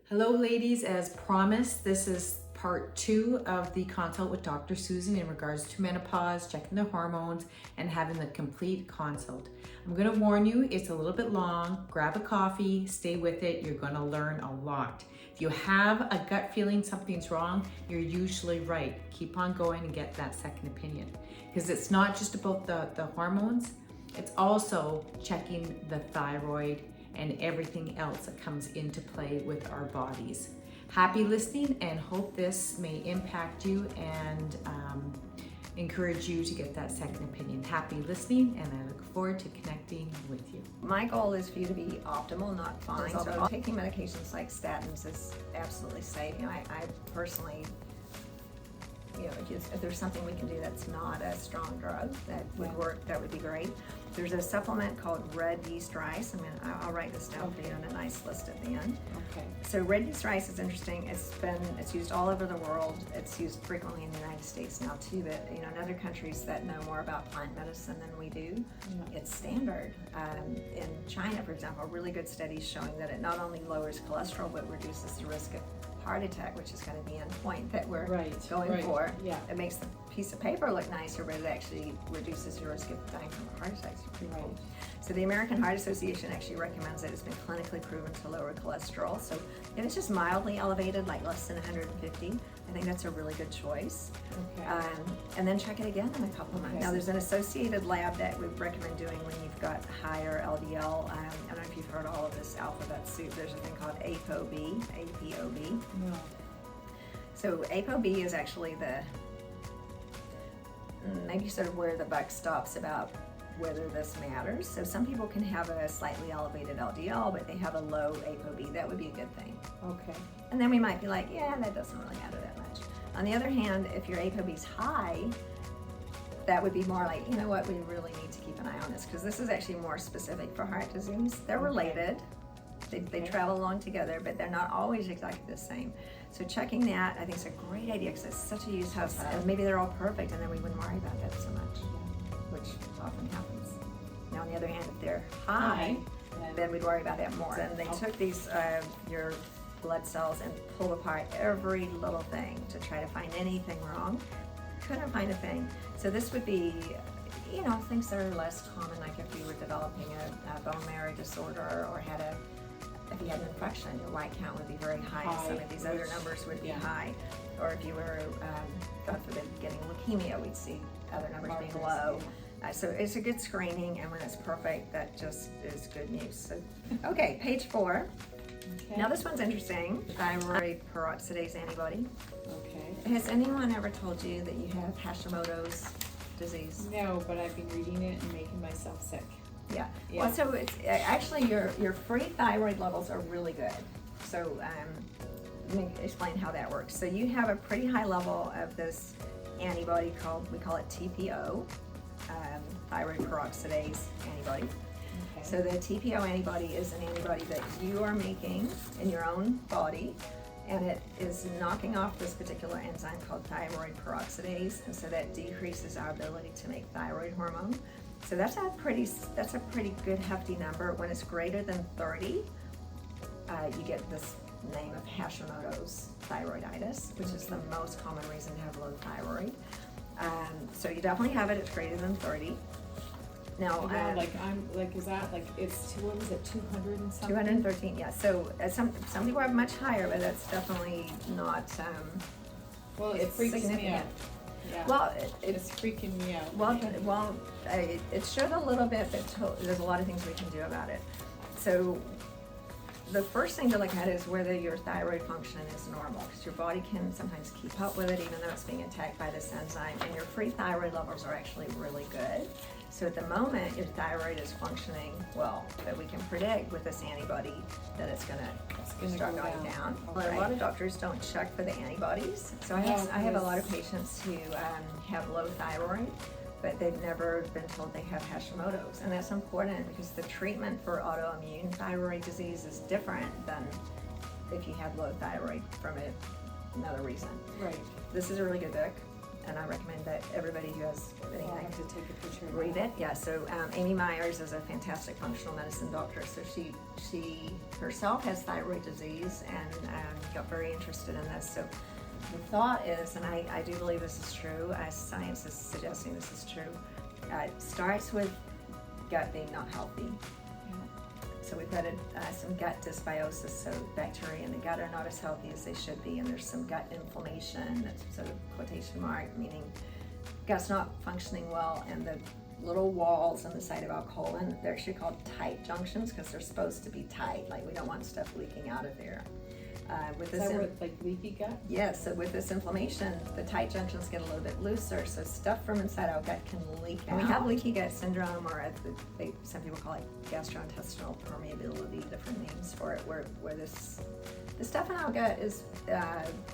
Hello ladies, as promised, this is part 2 of the consult with Dr. Susan in regards to menopause, checking the hormones, and having the complete consult. I'm going to warn you, it's a little bit long. Grab a coffee, stay with it. You're going to learn a lot. If you have a gut feeling something's wrong, you're usually right. Keep on going and get that second opinion. Because it's not just about the hormones, it's also checking the thyroid and everything else that comes into play with our bodies. Happy listening, and hope this may impact you and encourage you to get that second opinion. Happy listening, and I look forward to connecting with you. My goal is for you to be optimal, not fine. So taking medications like statins is absolutely safe. I personally, if there's something we can do that's not a strong drug that would work, that would be great. There's a supplement called red yeast rice. I'll write this down for you on a nice list at the end. Okay. So red yeast rice is interesting. It's used all over the world. It's used frequently in the United States now too, but in other countries that know more about plant medicine than we do, it's standard. In China, for example, really good studies showing that it not only lowers cholesterol, but reduces the risk of heart attack, which is kind of the end point that we're going for. Yeah. It makes the piece of paper look nicer, but it actually reduces your risk of dying from a heart attack. Cool. So the American Heart Association actually recommends that it's been clinically proven to lower cholesterol. So if it's just mildly elevated, like less than 150, I think that's a really good choice. Okay. And then check it again in a couple of months. Now there's an associated lab that we recommend doing when you've got higher LDL. I don't know if you've heard all of this alphabet soup. There's a thing called ApoB, APOB. No. So ApoB is actually maybe sort of where the buck stops about whether this matters. So some people can have a slightly elevated LDL, but they have a low ApoB. That would be a good thing. Okay. And then we might be like, yeah, that doesn't really matter that much. On the other hand, if your ApoB's high, that would be more like, you know what, we really need to keep an eye on this, because this is actually more specific for heart disease. They're related. They travel along together, but they're not always exactly the same. So checking that, I think, is a great idea, because it's such a use case. And maybe they're all perfect, and then we wouldn't worry about that so much, which often happens. Now, on the other hand, if they're high, then we'd worry about that more. And they took these your blood cells and pulled apart every little thing to try to find anything wrong. Couldn't find a thing. So this would be, things that are less common, like if you were developing a bone marrow disorder, or if you had an infection, your white count would be very high. Some of these other numbers would be high. Or if you were, God forbid, getting leukemia, we'd see other numbers being low. So it's a good screening, and when it's perfect, that just is good news. So, okay, page 4. Okay. Now this one's interesting. Thyroid peroxidase antibody. Okay. Has anyone ever told you that you have Hashimoto's disease? No, but I've been reading it and making myself sick. Yeah. Well, so it's actually your free thyroid levels are really good. So let me explain how that works. So you have a pretty high level of this antibody we call it TPO, thyroid peroxidase antibody. Okay. So the TPO antibody is an antibody that you are making in your own body, and it is knocking off this particular enzyme called thyroid peroxidase, and so that decreases our ability to make thyroid hormone. So that's a pretty good hefty number. When it's greater than 30, you get this name of Hashimoto's thyroiditis, which is the most common reason to have low thyroid. So you definitely have it. It's greater than 30. Now, is that like it's what was it, 200 and something? 213, yeah. So some people have much higher, but that's definitely not. Well, it freaks me out. Yeah. Well, it's freaking me out. Well, it showed a little bit, but there's a lot of things we can do about it. So the first thing to look at is whether your thyroid function is normal, because your body can sometimes keep up with it even though it's being attacked by this enzyme, and your free thyroid levels are actually really good. So at the moment, your thyroid is functioning well, but we can predict with this antibody that it's going to start going down. Well, a lot of doctors don't check for the antibodies. So I have a lot of patients who have low thyroid, but they've never been told they have Hashimoto's. And that's important, because the treatment for autoimmune thyroid disease is different than if you had low thyroid from another reason. Right. This is a really good book. and I recommend that everybody who has I anything have to take a picture of read that. it. Yeah, so Amy Myers is a fantastic functional medicine doctor. So she herself has thyroid disease and got very interested in this. So the thought is, and I do believe this is true, science is suggesting this is true, it starts with gut being not healthy. So we've got some gut dysbiosis, so bacteria in the gut are not as healthy as they should be, and there's some gut inflammation, that's sort of quotation mark, meaning gut's not functioning well, and the little walls on the side of our colon, they're actually called tight junctions because they're supposed to be tight, like we don't want stuff leaking out of there. With Is this that where it's like leaky gut? Yes, so with this inflammation, the tight junctions get a little bit looser, so stuff from inside our gut can leak out. And we have leaky gut syndrome, or some people call it gastrointestinal permeability, different names for it, where the stuff in our gut is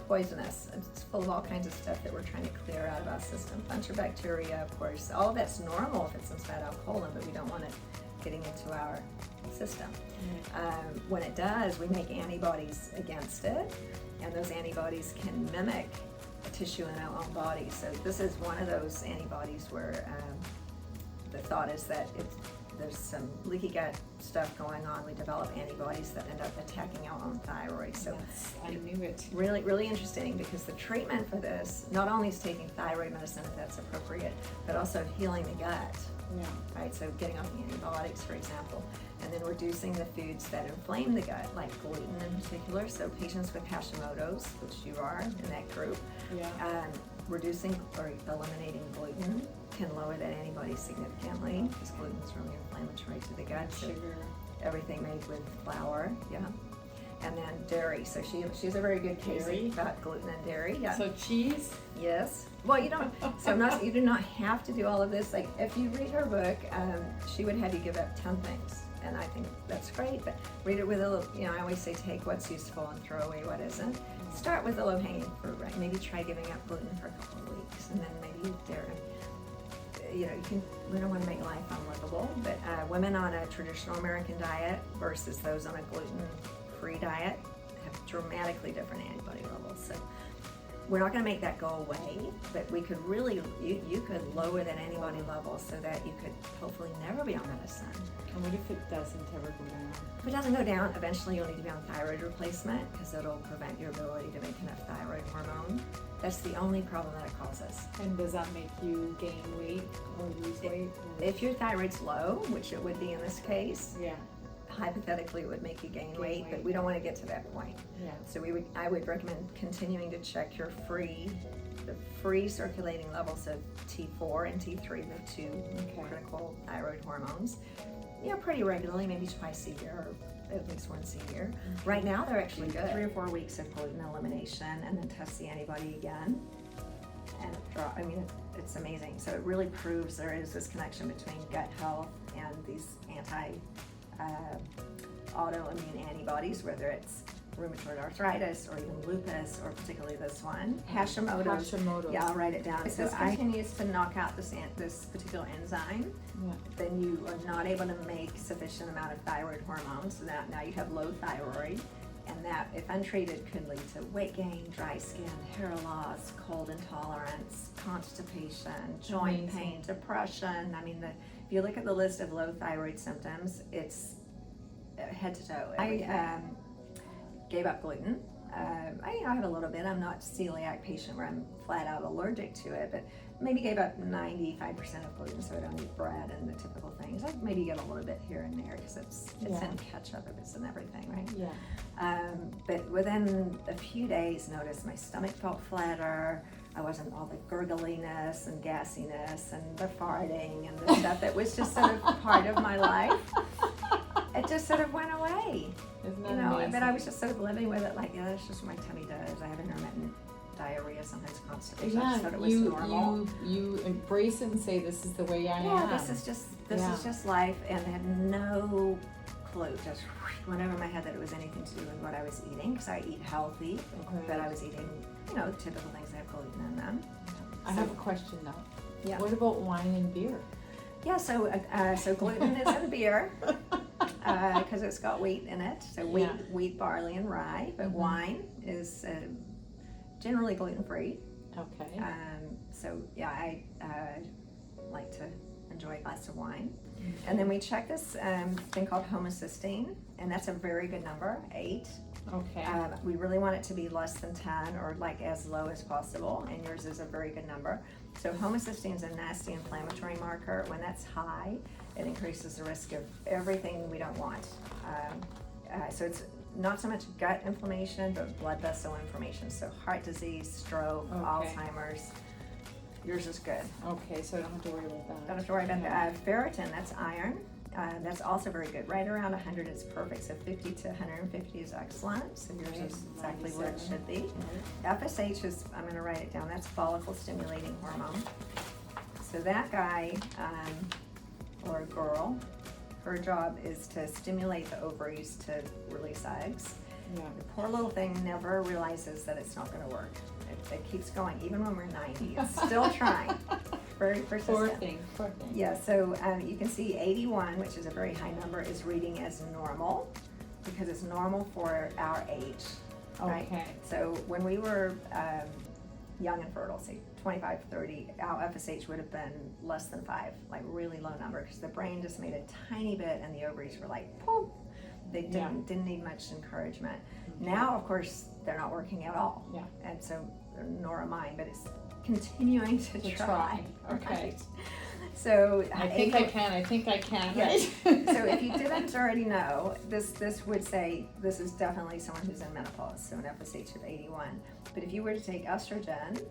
poisonous. It's full of all kinds of stuff that we're trying to clear out of our system. Bunch of bacteria, of course. All of that's normal if it's inside our colon, but we don't want it getting into our system. When it does, we make antibodies against it, and those antibodies can mimic a tissue in our own body. So this is one of those antibodies where the thought is that there's some leaky gut stuff going on. We develop antibodies that end up attacking our own thyroid. So Yes, I knew it. really, really interesting, because the treatment for this not only is taking thyroid medicine if that's appropriate, but also healing the gut. Yeah. Right, so getting off the antibiotics, for example, and then reducing the foods that inflame the gut, like gluten in particular. So patients with Hashimoto's, which you are in that group, Yeah. reducing or eliminating gluten can lower that antibody significantly, because gluten is really inflammatory to the gut. So Sugar. everything made with flour, yeah. And then dairy. So she's a very good case Dairy? about gluten and dairy. Yeah. So cheese? Yes. Well, you don't. So you do not have to do all of this. Like if you read her book, she would have you give up 10 things, and I think that's great. But read it with a little. I always say take what's useful and throw away what isn't. Start with the low-hanging fruit, right? Maybe try giving up gluten for a couple of weeks, and then maybe dairy. We don't want to make life unlivable. But women on a traditional American diet versus those on a gluten-free diet have dramatically different antibody levels. So we're not going to make that go away, but we could really, you could lower that antibody level so that you could hopefully never be on medicine. And what if it doesn't ever go down? If it doesn't go down, eventually you'll need to be on thyroid replacement, because it'll prevent your ability to make enough thyroid hormone. That's the only problem that it causes. And does that make you gain weight or lose weight? Or... If your thyroid's low, which it would be in this case, Yeah. hypothetically it would make you gain weight, but we don't want to get to that point. Yeah. So I would recommend continuing to check the free circulating levels of T4 and T3, the two critical thyroid hormones, pretty regularly, maybe twice a year or at least once a year. Right now they're actually good. 3 or 4 weeks of gluten elimination, and then test the antibody again. And it's amazing. So it really proves there is this connection between gut health and these autoimmune antibodies, whether it's rheumatoid arthritis or even lupus, or particularly this one, Hashimoto's. Yeah, I'll write it down. If this continues to knock out this particular enzyme, then you are not able to make sufficient amount of thyroid hormone, so that now you have low thyroid, and that, if untreated, could lead to weight gain, dry skin, hair loss, cold intolerance, constipation, joint pain, depression. If you look at the list of low thyroid symptoms, it's head to toe. I gave up gluten. I have a little bit. I'm not a celiac patient where I'm flat out allergic to it, but maybe gave up 95% of gluten, so I don't eat bread and the typical things. I maybe get a little bit here and there because it's in ketchup, if it's in everything, right? Yeah. But within a few days, noticed my stomach felt flatter. I wasn't all the gurgliness and gassiness and the farting and the stuff that was just sort of part of my life. It just sort of went away. Isn't that amazing? But I was just sort of living with it, like, that's just what my tummy does. I have intermittent diarrhea, sometimes constipation. I just thought it was normal. You embrace it and say, this is the way I am. Yeah, this is just life, and I had no clue, just went over my head that it was anything to do with what I was eating, because I eat healthy, but I was eating, typical things that have gluten in them. I have a question though. Yeah. What about wine and beer? Yeah, so gluten is in beer, because it's got wheat in it. So wheat, barley, and rye. But wine is generally gluten-free. Okay. So yeah, I like to enjoy a glass of wine. And then we check this thing called homocysteine, and that's a very good number, 8. Okay. We really want it to be less than 10 or like as low as possible, and yours is a very good number. So homocysteine is a nasty inflammatory marker. When that's high, it increases the risk of everything we don't want. So it's not so much gut inflammation, but blood vessel inflammation. So heart disease, stroke, Alzheimer's. Yours is good. Okay, so I don't have to worry about that. Don't have to worry about that. Ferritin, that's iron. That's also very good. Right around 100 is perfect. So 50 to 150 is excellent. So yours is exactly where it should be. FSH is, I'm going to write it down, that's follicle stimulating hormone. So that guy or girl, her job is to stimulate the ovaries to release eggs. Yeah. The poor little thing never realizes that it's not going to work. It keeps going, even when we're 90. It's still trying. Very persistent. Poor thing. Yeah, so you can see 81, which is a very high number, is reading as normal because it's normal for our age. Right? Okay. So when we were young and fertile, say 25, 30, our FSH would have been less than 5, like really low number, because the brain just made a tiny bit and the ovaries were like, poof. They didn't need much encouragement. Now, of course, they're not working at all. Yeah. And so, nor am I, but it's continuing to try. Okay. Right? So I think I can. Yes. Right? So if you didn't already know, this would say this is definitely someone who's in menopause, so an FSH of 81. But if you were to take estrogen,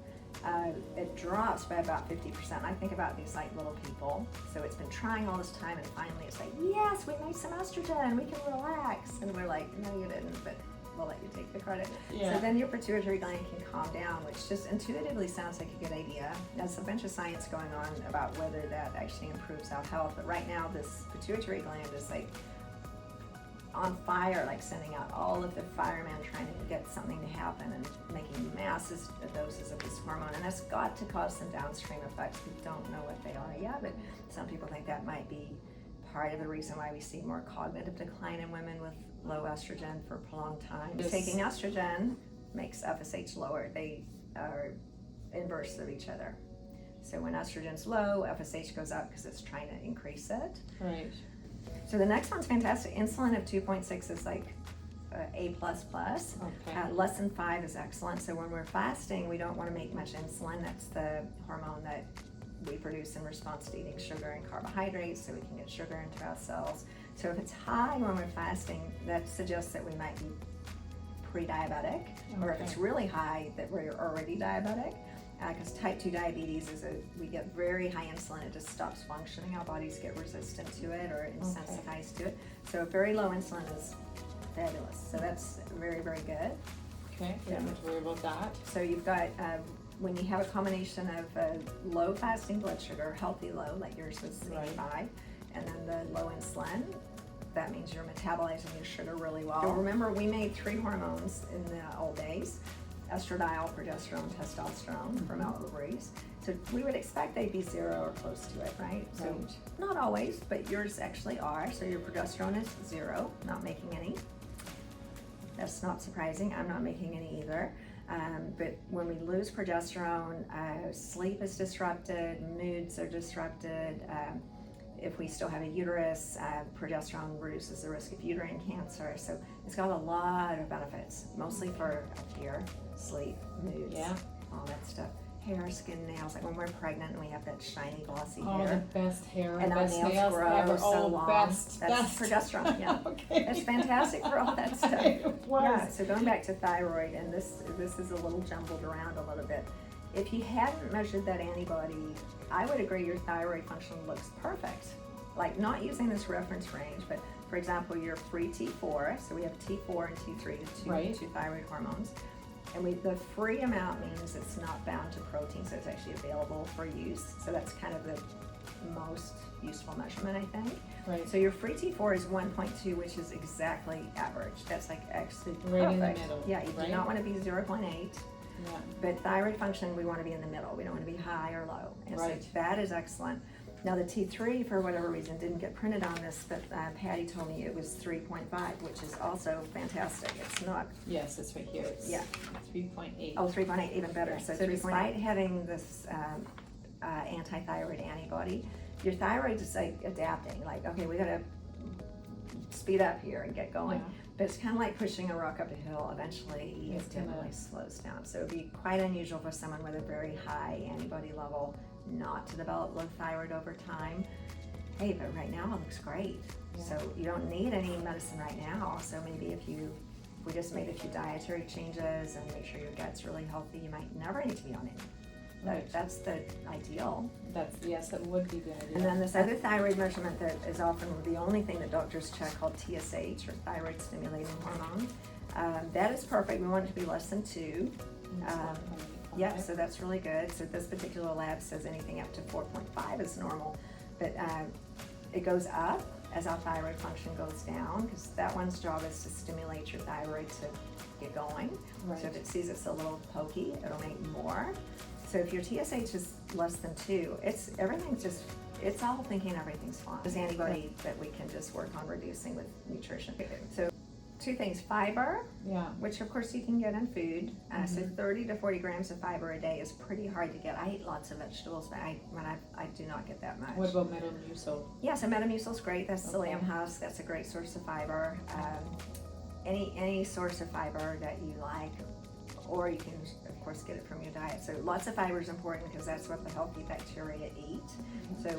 it drops by about 50%. I think about these like little people. So it's been trying all this time, and finally it's like, yes, we need some estrogen, we can relax. And we're like, no, you didn't, but we'll let you take the credit. Yeah. So then your pituitary gland can calm down, which just intuitively sounds like a good idea. There's a bunch of science going on about whether that actually improves our health. But right now, this pituitary gland is like on fire, like sending out all of the firemen trying to get something to happen and making massive doses of this hormone. And that's got to cause some downstream effects. We don't know what they are yet, but some people think that might be part of the reason why we see more cognitive decline in women with low estrogen for a prolonged time. Yes. Taking estrogen makes FSH lower. They are inverse of each other. So when estrogen's low, FSH goes up because it's trying to increase it. Right. So the next one's fantastic. Insulin of 2.6 is like A++. Okay. Less than 5 is excellent. So when we're fasting, we don't want to make much insulin. That's the hormone that we produce in response to eating sugar and carbohydrates, so we can get sugar into our cells. So if it's high when we're fasting, that suggests that we might be pre-diabetic, or if it's really high, that we're already diabetic. Because type 2 diabetes we get very high insulin, it just stops functioning. Our bodies get resistant to it or insensitized to it. So very low insulin is fabulous. So that's very, very good. Okay, we don't have to worry about that. So you've got, when you have a combination of low fasting blood sugar, healthy low, like yours was 85, and then the low insulin, that means you're metabolizing your sugar really well. So remember, we made 3 hormones in the old days: estradiol, progesterone, testosterone from our ovaries. So we would expect they'd be 0 or close to it, right? So not always, but yours actually are. So your progesterone is 0, not making any. That's not surprising. I'm not making any either. But when we lose progesterone, sleep is disrupted, moods are disrupted. If we still have a uterus, progesterone reduces the risk of uterine cancer. So it's got a lot of benefits, mostly for hair, sleep, moods, all that stuff. Hair, skin, nails, like when we're pregnant and we have that shiny, glossy hair. Oh, the best hair, and best our nails grow ever. so long. Best. That's progesterone, yeah. Okay. It's fantastic for all that stuff. Yeah, so going back to thyroid, and this is a little jumbled around a little bit. If you hadn't measured that antibody, I would agree your thyroid function looks perfect. Like, not using this reference range, but for example, your free T4, so we have T4 and T3, the two thyroid hormones. And the free amount means it's not bound to protein, so it's actually available for use. So that's kind of the most useful measurement, I think. Right. So your free T4 is 1.2, which is exactly average. That's like actually perfect. Right in the middle. Yeah, you do not want to be 0.8. Yeah. But thyroid function, we want to be in the middle. We don't want to be high or low. And so that is excellent. Now the T3, for whatever reason, didn't get printed on this, but Patty told me it was 3.5, which is also fantastic. It's not, Yes, it's right here. It's Yeah. 3.8. oh, 3.8, even better. So Yeah, despite having this anti-thyroid antibody, your thyroid is like adapting, like, okay, we gotta speed up here and get going. Yeah. But it's kind of like pushing a rock up a hill. Eventually, It's it gonna- definitely slows down. So it'd be quite unusual for someone with a very high antibody level not to develop low thyroid over time. Hey, but right now it looks great. Yeah. So you don't need any medicine right now. So maybe if we just made a few dietary changes and make sure your gut's really healthy, you might never need to be on any. Right. That's the ideal. Yes, that would be the idea. And then this other thyroid measurement that is often the only thing that doctors check, called TSH, or thyroid stimulating hormone. That is perfect. We want it to be less than 2. Yep, so that's really good. So this particular lab says anything up to 4.5 is normal, but it goes up as our thyroid function goes down, because that one's job is to stimulate your thyroid to get going. Right. So if it sees it's a little pokey, it'll make more. So if your TSH is less than 2, it's all thinking everything's fine. There's antibody that we can just work on reducing with nutrition. So 2 things: fiber, Yeah. which of course you can get in food. So 30 to 40 grams of fiber a day is pretty hard to get. I eat lots of vegetables, but I do not get that much. What about Metamucil? Yeah, so Metamucil's great. That's Okay. psyllium husk. That's a great source of fiber. Any source of fiber that you like, or you can of course get it from your diet. So lots of fiber is important because that's what the healthy bacteria eat. So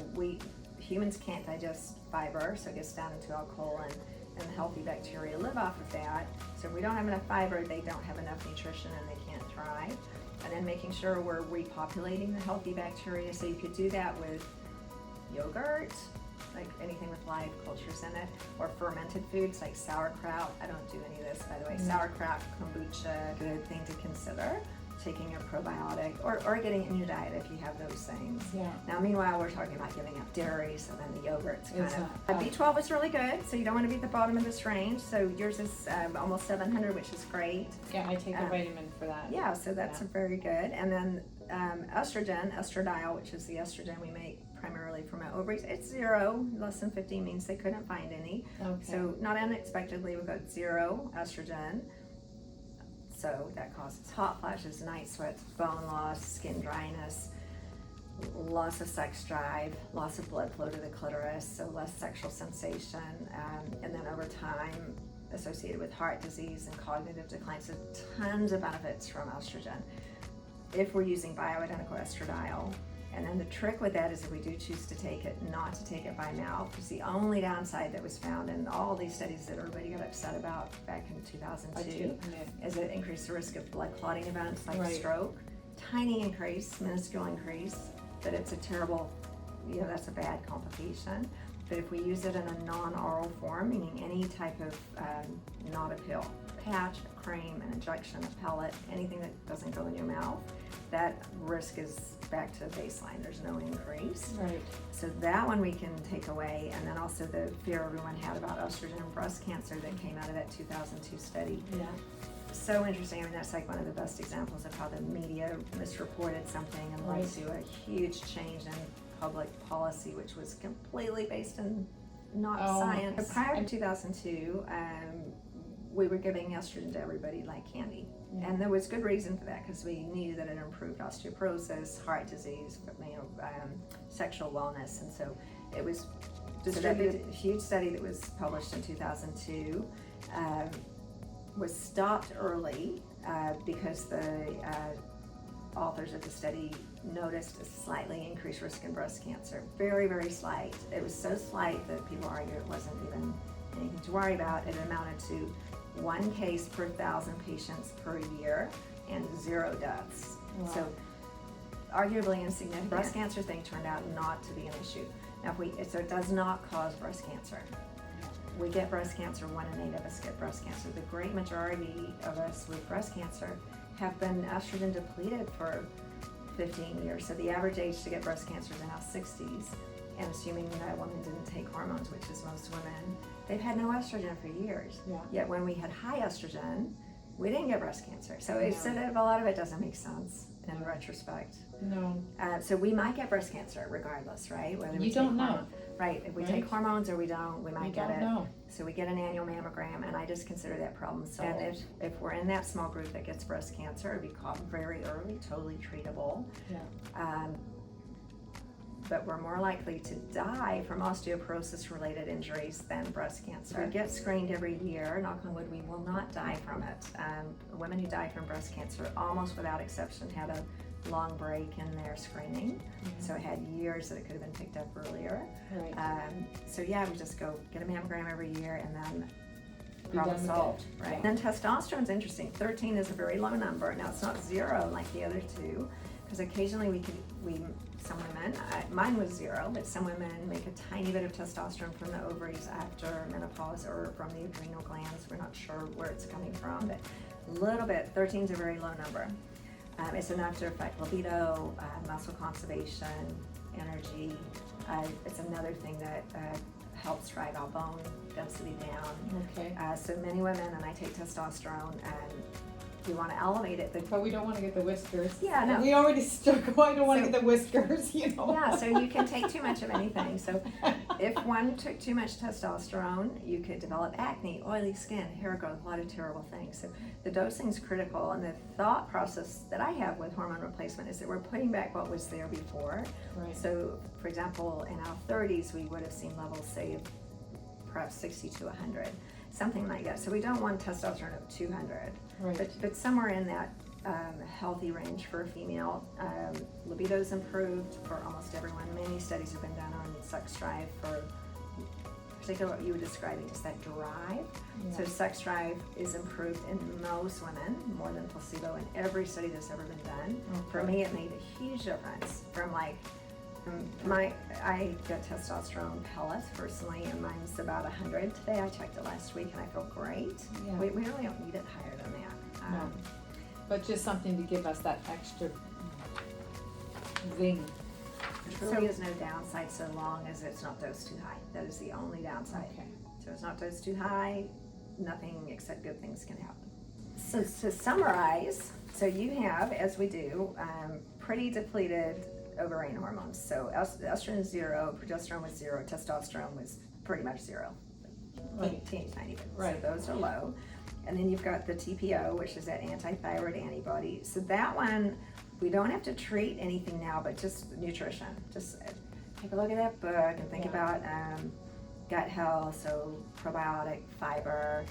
humans can't digest fiber, so it gets down into our colon, and the healthy bacteria live off of that. So if we don't have enough fiber, they don't have enough nutrition and they can't thrive. And then making sure we're repopulating the healthy bacteria. So you could do that with yogurt, like anything with live cultures in it, or fermented foods like sauerkraut. I don't do any of this, by the way. Sauerkraut, kombucha, good thing to consider. Taking your probiotic or getting it in your diet if you have those things. Yeah. Now, meanwhile, we're talking about giving up dairy, so then the yogurt's kind It's of. not- B12 is really good, so you don't want to be at the bottom of this range. So yours is almost 700, which is great. Yeah, I take a vitamin for that. Yeah, so that's Yeah. very good. And then estrogen, estradiol, which is the estrogen we make primarily from our ovaries, it's 0. Less than 50 means they couldn't find any. Okay. So not unexpectedly, we've got 0 estrogen. So that causes hot flashes, night sweats, bone loss, skin dryness, loss of sex drive, loss of blood flow to the clitoris, so less sexual sensation, and then over time associated with heart disease and cognitive decline. So tons of benefits from estrogen if we're using bioidentical estradiol. And then the trick with that is if we do choose to take it, not to take it by mouth, because the only downside that was found in all these studies that everybody got upset about back in 2002 is it increased the risk of blood clotting events like Right. stroke. Tiny increase, minuscule increase, but it's a terrible, that's a bad complication. But if we use it in a non-oral form, meaning any type of, not a pill, patch, a cream, an injection, a pellet, anything that doesn't go in your mouth, that risk is back to baseline. There's no increase. Right. So that one we can take away. And then also the fear everyone had about estrogen and breast cancer that came out of that 2002 study. Yeah. So interesting. I mean, that's like one of the best examples of how the media misreported something and led to a huge change in public policy, which was completely based in not science. But prior to 2002, we were giving estrogen to everybody like candy. Yeah. And there was good reason for that, because we knew that it improved osteoporosis, heart disease, sexual wellness. And so it was distributed. A huge study that was published in 2002 was stopped early because the authors of the study noticed a slightly increased risk in breast cancer. Very, very slight. It was so slight that people argued it wasn't even anything to worry about. It amounted to 1 case per 1,000 patients per year and 0 deaths. Wow. So arguably insignificant. Breast cancer thing turned out not to be an issue. Now, so it does not cause breast cancer. We get breast cancer, 1 in 8 of us get breast cancer. The great majority of us with breast cancer have been estrogen depleted for 15 years. So the average age to get breast cancer is in our 60s. And assuming that a woman didn't take hormones, which is most women, they've had no estrogen for years. Yeah. Yet when we had high estrogen, we didn't get breast cancer. So it's sort of, a lot of it doesn't make sense in retrospect. No. So we might get breast cancer regardless, right? Whether we You don't take know. Right, if we Right. take hormones or we don't, we might We get don't it. know. So we get an annual mammogram, and I just consider that problem solved. And if we're in that small group that gets breast cancer, it'd be caught very early, totally treatable. Yeah. But we're more likely to die from osteoporosis-related injuries than breast cancer. We get screened every year. Knock on wood, we will not die from it. Women who die from breast cancer, almost without exception, had a long break in their screening. So it had years that it could have been picked up earlier. Right. So yeah, we just go get a mammogram every year, and then Be problem done with solved, it. right? Yeah. Then testosterone's interesting. 13 is a very low number. Now it's not 0 like the other two, because occasionally some women, mine was 0, but some women make a tiny bit of testosterone from the ovaries after menopause or from the adrenal glands. We're not sure where it's coming from, but a little bit. 13 is a very low number. It's enough to affect libido, muscle conservation, energy. It's another thing that helps drive our bone density down. Okay. So many women, and I take testosterone, and we want to elevate it. But we don't want to get the whiskers. Yeah, no. We already stuck. I don't want to So- get the whiskers, you know. Yeah, so you can take too much of anything. So if one took too much testosterone, you could develop acne, oily skin, hair growth, a lot of terrible things. So the dosing's critical, and the thought process that I have with hormone replacement is that we're putting back what was there before. Right. So for example, in our 30s, we would have seen levels, say, of perhaps 60 to 100, something like that. So we don't want testosterone of 200, Right. but somewhere in that healthy range for a female. Libido's improved for almost everyone. Many studies have been done on sex drive for particularly what you were describing, just that drive. Yeah. So sex drive is improved in most women, more than placebo, in every study that's ever been done. For Okay. me, it made a huge difference from I got testosterone pellets personally, and mine's about 100 today. I checked it last week, and I feel great. Yeah. We really don't need it higher than that. No. But just something to give us that extra zing. There really is no downside so long as it's not dosed too high. That is the only downside. Okay. So it's not dosed too high, nothing except good things can happen. So to summarize, so you have, as we do, pretty depleted ovarian hormones. So estrogen is 0, progesterone was 0, testosterone was pretty much 0. Right. Teeny tiny bit. Right. So those are low. And then you've got the TPO, which is that anti-thyroid antibody. So that one, we don't have to treat anything now, but just nutrition. Just take a look at that book and think Yeah. about gut health, so probiotic, fiber,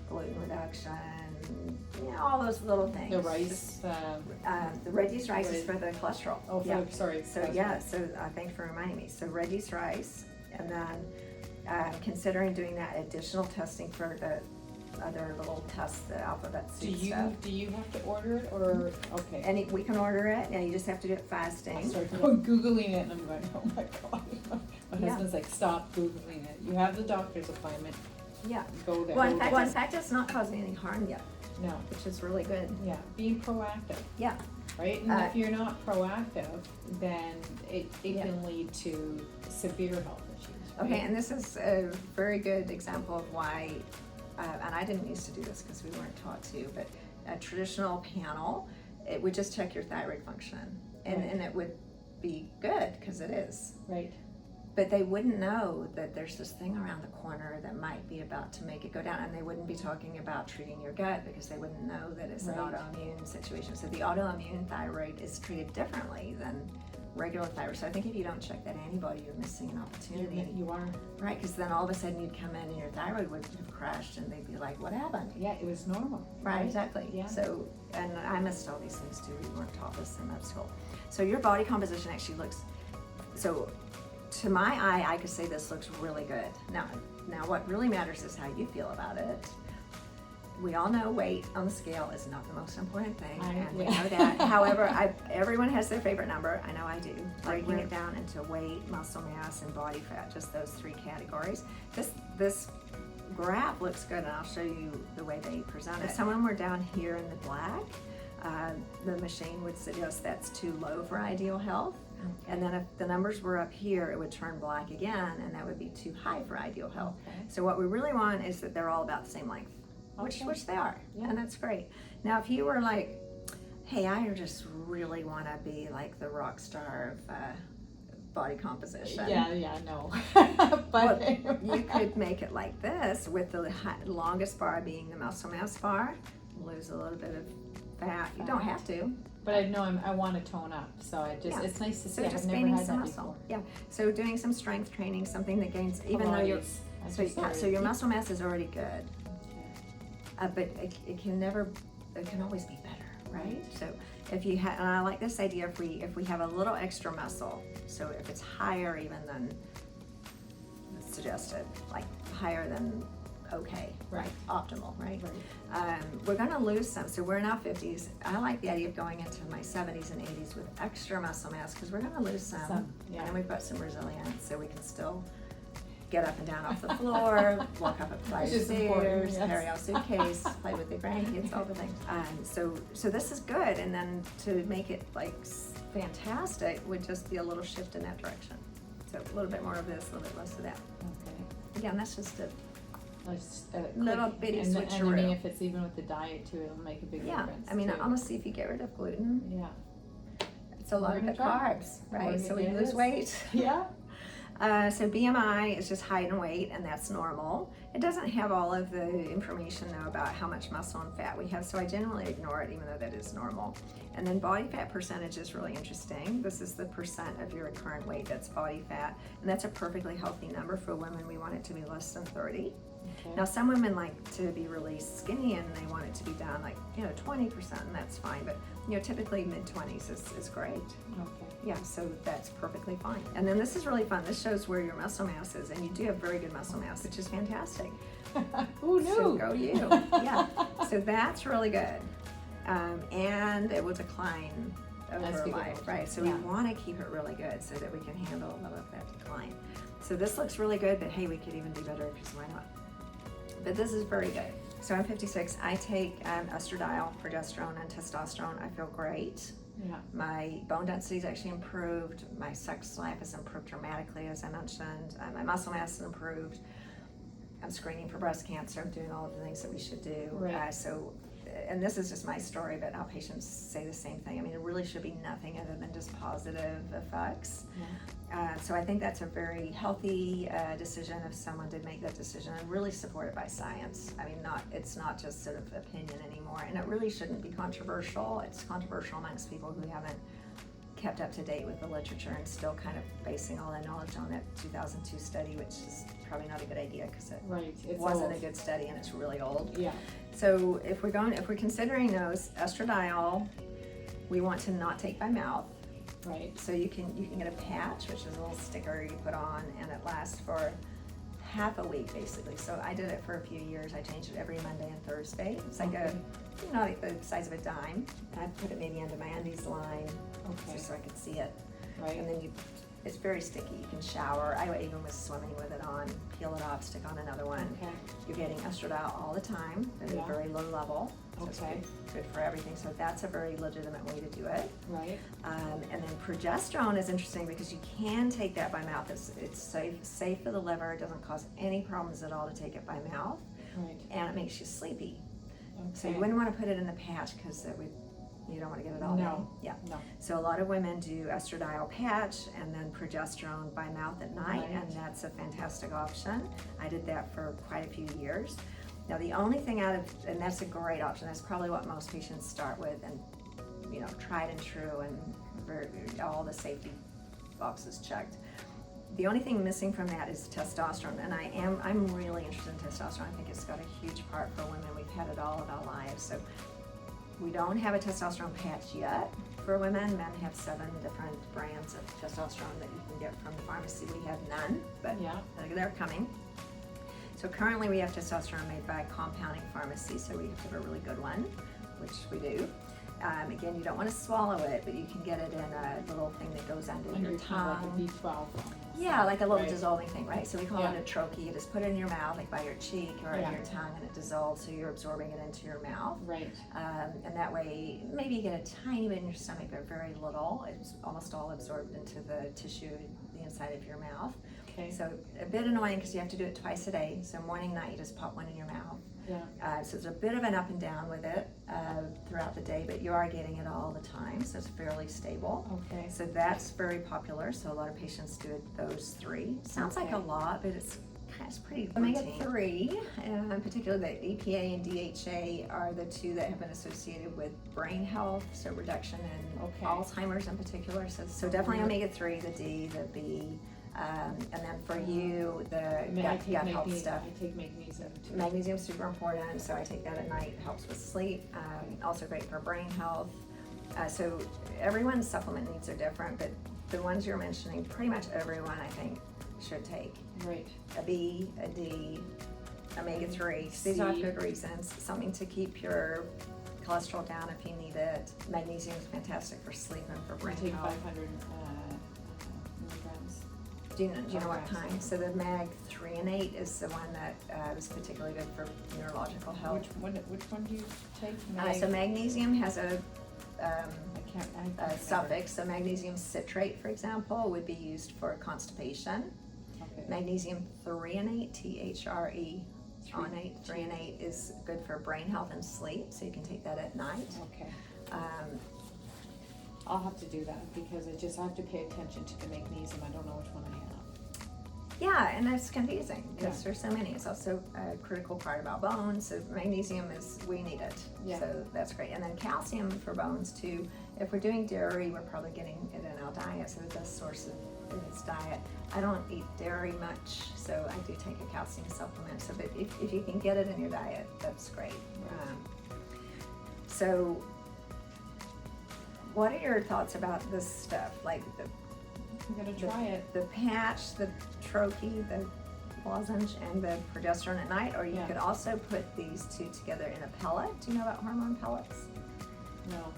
gluten reduction, all those little things. The rice. The red yeast rice is for the cholesterol. Oh, Yeah. sorry. So yeah, so thanks for reminding me. So red yeast rice, and then considering doing that additional testing for the other little tests, the alphabet Do soup you stuff. have to order it or okay? And we can order it, and you just have to do it I fasting. started Googling it and I'm going, oh my god. My Yeah. husband's like, stop Googling it. You have the doctor's appointment. Yeah. Go there. Well, in fact, it's not causing any harm yet, No. which is really good. Yeah. Being proactive. Yeah. Right? And if you're not proactive, then it Yeah. can lead to severe health issues. Right? Okay, and this is a very good example of why, and I didn't used to do this because we weren't taught to, but a traditional panel, it would just check your thyroid function, and, Right. and it would be good because it is. Right. But they wouldn't know that there's this thing around the corner that might be about to make it go down, and they wouldn't be talking about treating your gut because they wouldn't know that it's an Right. autoimmune situation. So the autoimmune thyroid is treated differently than regular thyroid. So I think if you don't check that antibody, you're missing an opportunity. You are. Right, because then all of a sudden you'd come in and your thyroid would have crashed, and they'd be like, "What happened?" Yeah, it was normal. Right, exactly. Yeah. So, and I missed all these things too. We weren't taught this in med school. So your body composition actually looks. So, to my eye, I could say this looks really good. Now, what really matters is how you feel about it. We all know weight on the scale is not the most important thing, and we yeah. know that. However, everyone has their favorite number. I know I do. Breaking it down into weight, muscle mass, and body fat, just those 3 categories. This graph looks good, and I'll show you the way they present it. If someone were down here in the black, the machine would suggest that's too low for ideal health. And then if the numbers were up here, it would turn black again, and that would be too high for ideal health. Okay. So what we really want is that they're all about the same length. which Okay. they are, Yeah. and that's great. Now, if you were like, hey, I just really want to be like the rock star of body composition. Yeah, no. Well, But you could make it like this, with the longest bar being the muscle mass bar. Lose a little bit of fat. You don't have to. But I know I want to tone up, so Yeah. it's nice to see. So I've just never gaining had some that muscle. before. Yeah. So doing some strength training, something that gains, even though you're, Pilates. so your muscle mass is already good, but it can never, it can always be better, right? So if you have, and I like this idea, if we have a little extra muscle, so if it's higher even than suggested, like higher than okay, Right. optimal, right? Right. We're going to lose some. So we're in our 50s. I like the idea of going into my 70s and 80s with extra muscle mass, because we're going to lose some. Yeah. And then we've got some resilience, so we can still get up and down off the floor, walk up a flight of Which is important, stairs, yes. carry our suitcase, play with the grandkids, all the things. So this is good. And then to make it like fantastic would just be a little shift in that direction. So a little bit more of this, a little bit less of that. Okay. Again, that's just a Just little quick- bitty and I mean, switcheroo. if it's even with the diet too, it'll make a big Yeah, difference. I mean, too. honestly, if you get rid of gluten, Yeah. it's a lot We're of the gonna try. carbs, right? We're So gonna- we it lose is. weight. Yeah. So BMI is just height and weight, and that's normal. It doesn't have all of the information though about how much muscle and fat we have, so I generally ignore it, even though that is normal. And then body fat percentage is really interesting. This is the percent of your current weight that's body fat, and that's a perfectly healthy number for women. We want it to be less than 30. Okay. Now, some women like to be really skinny and they want it to be down like, 20%, and that's fine. But, typically mid-20s is great. Okay. Yeah, so that's perfectly fine. And then this is really fun. This shows where your muscle mass is, and you do have very good muscle mass, which is fantastic. Who knew? So go you. Yeah, so that's really good. And it will decline As over we go life, older. right? So Yeah. we want to keep it really good so that we can handle a little of that decline. So this looks really good, but hey, we could even do better, because why not? But this is very good. So I'm 56. I take estradiol, progesterone, and testosterone. I feel great. Yeah. My bone density is actually improved. My sex life has improved dramatically, as I mentioned. My muscle mass has improved. I'm screening for breast cancer. I'm doing all of the things that we should do. Right. And this is just my story, but our patients say the same thing. I mean, it really should be nothing other than just positive effects. So I think that's a very healthy decision if someone did make that decision, and really supported by science. I mean, it's not just sort of opinion anymore, and it really shouldn't be controversial. It's controversial amongst people who haven't kept up to date with the literature and still kind of basing all their knowledge on that 2002 study, which is probably not a good idea, because it Right. It's wasn't a old. good study and it's really old. Yeah. So if we're considering those, estradiol, we want to not take by mouth. Right. So you can get a patch, which is a little sticker you put on, and it lasts for half a week basically. So I did it for a few years. I changed it every Monday and Thursday. It's like like the size of a dime. And I put it maybe under my undies line, Okay. just so I could see it. Right. And then it's very sticky. You can shower. I even was swimming with it on. Peel it off, stick on another one. Okay. You're getting estradiol all the time at Yeah. a very low level. So it's Okay. good for everything. So that's a very legitimate way to do it. Right. And then progesterone is interesting because you can take that by mouth. It's safe for the liver. It doesn't cause any problems at all to take it by mouth, Right. and it makes you sleepy. So Okay. you wouldn't want to put it in the patch because you don't want to get it all No. day. Yeah. No. So a lot of women do estradiol patch and then progesterone by mouth at night, Right. and that's a fantastic option. I did that for quite a few years. Now the only thing and that's a great option. That's probably what most patients start with, and tried and true, and all the safety boxes checked. The only thing missing from that is testosterone, and I'm really interested in testosterone. I think it's got a huge part for women. We've had it all of our lives. So we don't have a testosterone patch yet for women. Men have 7 different brands of testosterone that you can get from the pharmacy. We have none, but Yeah. they're coming. So currently we have testosterone made by a compounding pharmacy, so we have to have a really good one, which we do. Again, you don't want to swallow it, but you can get it in a little thing that goes under And your you're kind of tongue. like a B12. almost. Yeah, like a little Right. dissolving thing, right? So we call Yeah. it a troche. You just put it in your mouth, like by your cheek or Yeah. in your tongue, and it dissolves, so you're absorbing it into your mouth. Right. And that way, maybe you get a tiny bit in your stomach, but very little. It's almost all absorbed into the tissue, the inside of your mouth. Okay. So a bit annoying because you have to do it twice a day. So morning, night, you just pop one in your mouth. So there's a bit of an up and down with it throughout the day, but you are getting it all the time, so it's fairly stable. Okay. So that's very popular, so a lot of patients do it, those three. Sounds like a lot, but it's pretty omega-3, in particular the EPA and DHA are the two that have been associated with brain health, so reduction in Alzheimer's in particular. So definitely omega-3, the D, the B, and then for you, the gut health stuff. I take magnesium too. Magnesium's super important, so I take that at night, helps with sleep, also great for brain health. So everyone's supplement needs are different, but the ones you're mentioning, pretty much everyone I think should take. Right. A B, a D, omega-3. These are good reasons. Something to keep your cholesterol down if you need it. Magnesium is fantastic for sleep and for brain take health. 500 milligrams. Do you know what kind? So the mag 3 is the one that is particularly good for neurological health. Which one do you take? So magnesium has a I suffix. So magnesium citrate, for example, would be used for constipation. Okay. Magnesium threonate, threonate is good for brain health and sleep, so you can take that at night. Okay. I'll have to do that because I have to pay attention to the magnesium. I don't know which one I have. Yeah, and that's confusing because there's so many. It's also a critical part of our bones. So magnesium we need it. Yeah. So that's great. And then calcium for bones too. If we're doing dairy, we're probably getting it in our diet. So the source of its diet. I don't eat dairy much, so I do take a calcium supplement. So, but if you can get it in your diet, that's great. So, what are your thoughts about this stuff? Like I'm gonna try it. The patch, the troche, the lozenge, and the progesterone at night, or you could also put these two together in a pellet. Do you know about hormone pellets? No.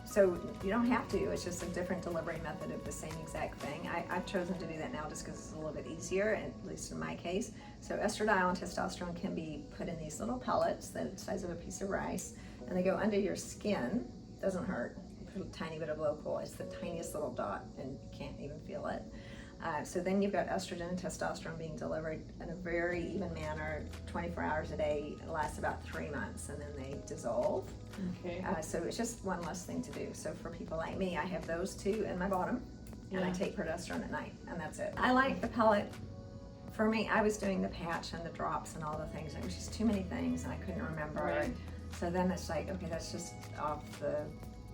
So you don't have to, it's just a different delivery method of the same exact thing. I've chosen to do that now just because it's a little bit easier, at least in my case. So estradiol and testosterone can be put in these little pellets, the size of a piece of rice, and they go under your skin. Doesn't hurt. A tiny bit of local. It's the tiniest little dot and you can't even feel it. So then you've got estrogen and testosterone being delivered in a very even manner, 24 hours a day. It lasts about 3 months and then they dissolve. Okay. So it's just one less thing to do. So for people like me, I have those two in my bottom and I take progesterone at night and that's it. I like the pellet. For me, I was doing the patch and the drops and all the things. It was just too many things and I couldn't remember. Right. So then it's like, okay, that's just off the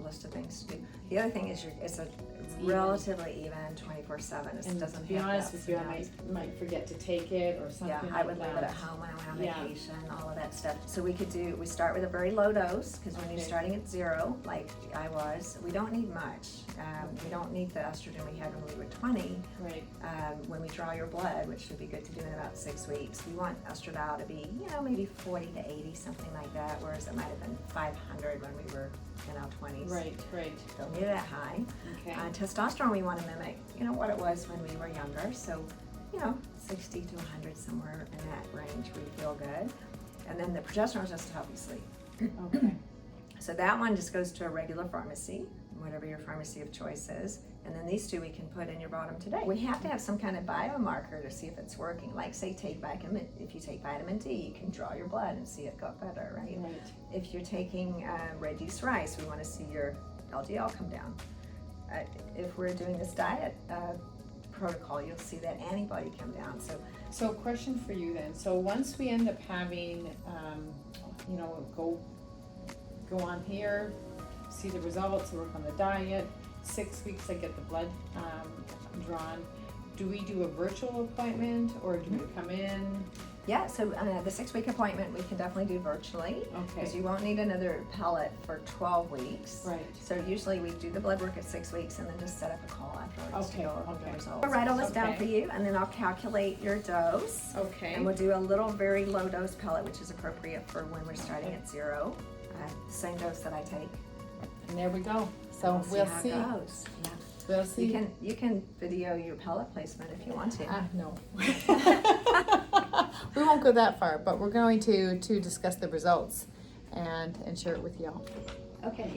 list of things to do. The other thing is it's relatively even 24/7. And doesn't to be have honest that with you, I might forget to take it or something. Yeah, I would leave it at home when I'm on Yeah. vacation, all of that stuff. So we start with a very low dose, because when you're starting at 0, like I was, we don't need much. We don't need the estrogen we had when we were 20. Right. When we draw your blood, which should be good to do in about 6 weeks, we want estradiol to be, maybe 40 to 80, something like that, whereas it might have been 500 when we were in our 20s. Right. Don't need it that high. Okay. Testosterone we want to mimic, what it was when we were younger. So, 60 to 100, somewhere in that range, we feel good. And then the progesterone is just to help you sleep. Okay. So that one just goes to a regular pharmacy, whatever your pharmacy of choice is. And then these two we can put in your bottom today. We have to have some kind of biomarker to see if it's working. Like say if you take vitamin D, you can draw your blood and see it got better, right? Right. If you're taking red yeast rice, we want to see your LDL come down. If we're doing this diet protocol, you'll see that antibody come down. So question for you then. So once we end up having, go on here, see the results, work on the diet, 6 weeks I get the blood drawn. Do we do a virtual appointment or do we come in? Yeah, so the 6-week appointment we can definitely do virtually. Okay. Because you won't need another pellet for 12 weeks. Right. So usually we do the blood work at 6 weeks and then just set up a call afterwards to go over the results. I'll write all this down for you and then I'll calculate your dose. Okay. And we'll do a little very low dose pellet, which is appropriate for when we're starting at 0. Same dose that I take. And there we go. So we'll see. How it goes. Yeah. We'll see. You can video your pellet placement if you want to. No. We won't go that far, but we're going to discuss the results and share it with y'all. Okay.